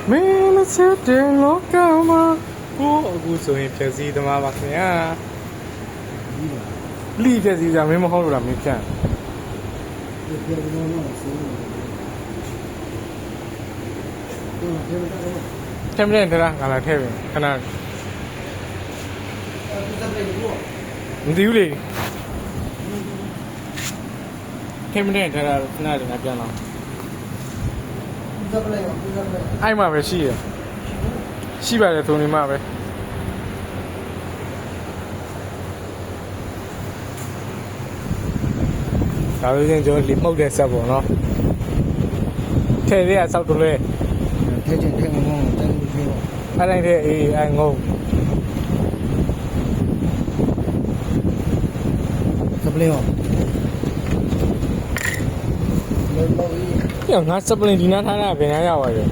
မင်းနဲ့ဆက်တဲ့လောကမှာကိုအခုဆိုရင်ဖြည့်စည်းသမားပါခင်ဗျာလီဖြည့်စည်းကြမင်းမဟုတ်လို့လားမင်းဖြန့်ထမင်းထလားငါလာထဲပြီခဏမသိဘူးလေထမင်းထလားခဏတည်းငါပြန်လာအဲ့မှာပဲရှိရရှိပါတယ်သူနေမှာပဲဒါဆိုရင်ကျွန်တော်လီမှုတ်တဲ့ဆက်ပေါ့နော်ထဲရဆောက်တူလဲထဲချင်းထဲငုံတန်းလို့ပြောအဲ့တိုင်းထဲအေးအဲ့ငုံကပလင်းရောငါစပလင်ဒီနာထားတာဘယ်နှရပါလဲ